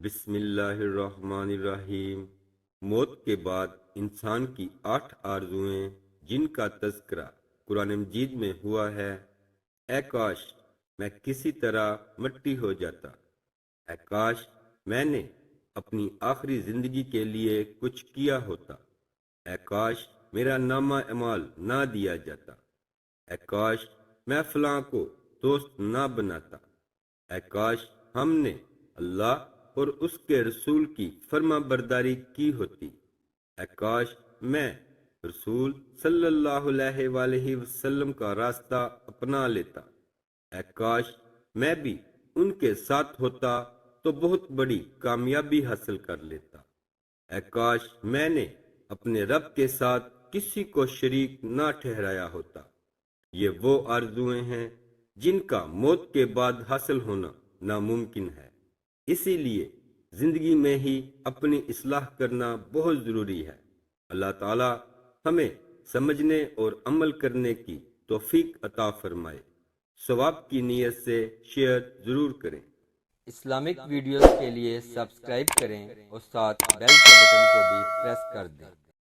بسم اللہ الرحمن الرحیم۔ موت کے بعد انسان کی 8 آرزوئیں جن کا تذکرہ قرآن مجید میں ہوا ہے۔ اے کاش میں کسی طرح مٹی ہو جاتا، اے کاش میں نے اپنی آخری زندگی کے لیے کچھ کیا ہوتا، اے کاش میرا نامہ اعمال نہ دیا جاتا، اے کاش میں فلاں کو دوست نہ بناتا، اے کاش ہم نے اللہ اور اس کے رسول کی فرما برداری کی ہوتی، اے کاش میں رسول صلی اللہ علیہ وآلہ وسلم کا راستہ اپنا لیتا، اے کاش میں بھی ان کے ساتھ ہوتا تو بہت بڑی کامیابی حاصل کر لیتا، اے کاش میں نے اپنے رب کے ساتھ کسی کو شریک نہ ٹھہرایا ہوتا۔ یہ وہ آرزوئیں ہیں جن کا موت کے بعد حاصل ہونا ناممکن ہے، اسی لیے زندگی میں ہی اپنی اصلاح کرنا بہت ضروری ہے۔ اللہ تعالی ہمیں سمجھنے اور عمل کرنے کی توفیق عطا فرمائے۔ ثواب کی نیت سے شیئر ضرور کریں۔ اسلامک ویڈیوز کے لیے سبسکرائب کریں اور ساتھ بیل کے بٹن کو بھی پریس کر دیں۔